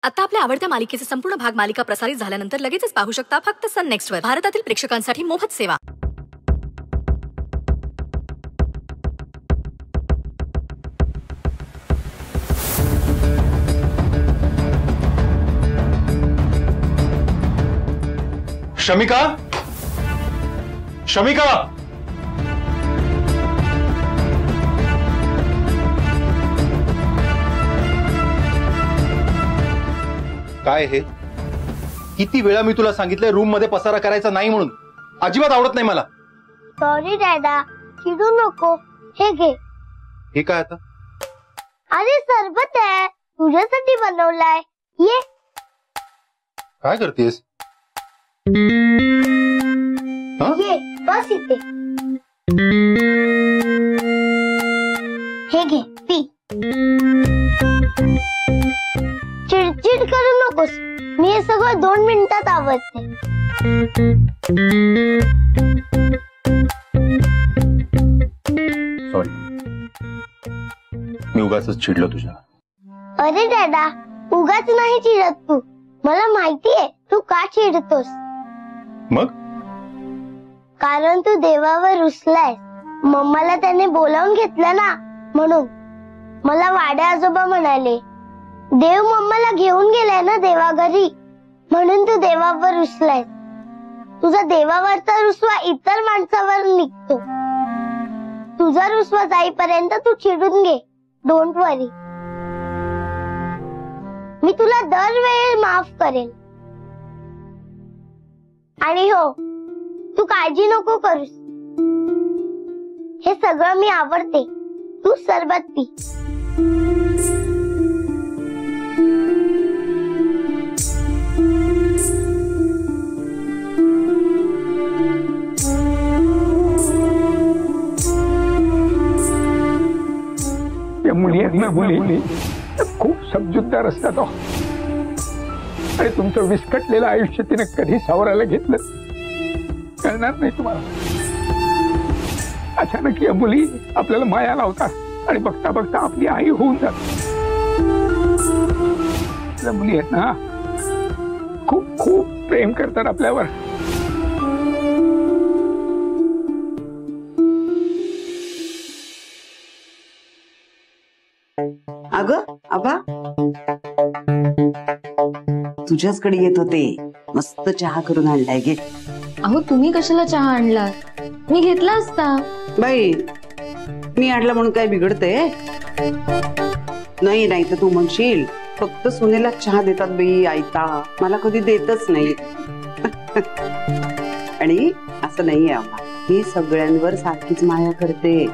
आता आपल्या आवडत्या मालिकेचे संपूर्ण भाग मालिका प्रसारित झाल्यानंतर लगेचच पाहू शकता फक्त सन नेक्स्ट वर. भारतातील प्रेक्षकांसाठी मोफत सेवा. शमिका, शमिका, काय हे? किती वेळा मी तुला सांगितलंय रूम मध्ये पसारा करायचा नाही म्हणून. अजिबात आवडत नाही मला. सॉरी डॅडा, चिडू नको. हे घे. हे काय आता? अरे सरबत आहे, तुझ्यासाठी बनवलाय. ये. काय करतेस? ये बस इथे. हे घे पी. चिडचिड करू नकोस. मी हे सगळं 2 मिनिटात आवडते. सॉरी, मी उगाचच चिडलो तुझ्या. अरे डॅडा, उगाच नाही चिडत तू. मला माहितीये तू का चिडतोस. मग? कारण तू देवावर रुसलाय. मम्माला त्याने बोलावून घेतलं ना, म्हणून. मला वाड्या आजोबा म्हणाले, देव मम्माला घेऊन गेलाय ना देवा घरी, म्हणून तू देवावर रुसलाय. तुझा देवावरचा रुसवा इतर माणसावर निघतो. तुझा रुसवा जाईपर्यंत तू चिडून घे. डोंट वरी. मी तुला दरवेळी माफ करेन. आणि हो, तू काळजी नको करूस. हे सगळं मी आवडते. तू सरबत पी. या मुली आहेत ना, मुली खूप समजूतदार असतात. आणि तुमचं विस्कटलेलं आयुष्य तिने कधी सावरायला घेतलं कळणार नाही तुम्हाला. अचानक या मुली आपल्याला माया लावतात आणि बघता बघता आपली आई होऊन जाते. या मुली आहेत ना, खूप खूप प्रेम करतात आपल्यावर. अगं आबा, तुझ्याचकडे येत होते. मस्त चहा करून आणलाय, घे. अहो तुम्ही कशाला चहा आणला? मी घेतला असता. बाई, मी आणला म्हणून काय बिघडते? नाही नाही तर तू म्हणशील फक्त सुनेला चहा देतात बाई आयता, मला कधी देतच नाही. आणि असं नाहीये आबा, मी सगळ्यांवर सारखीच माया करते.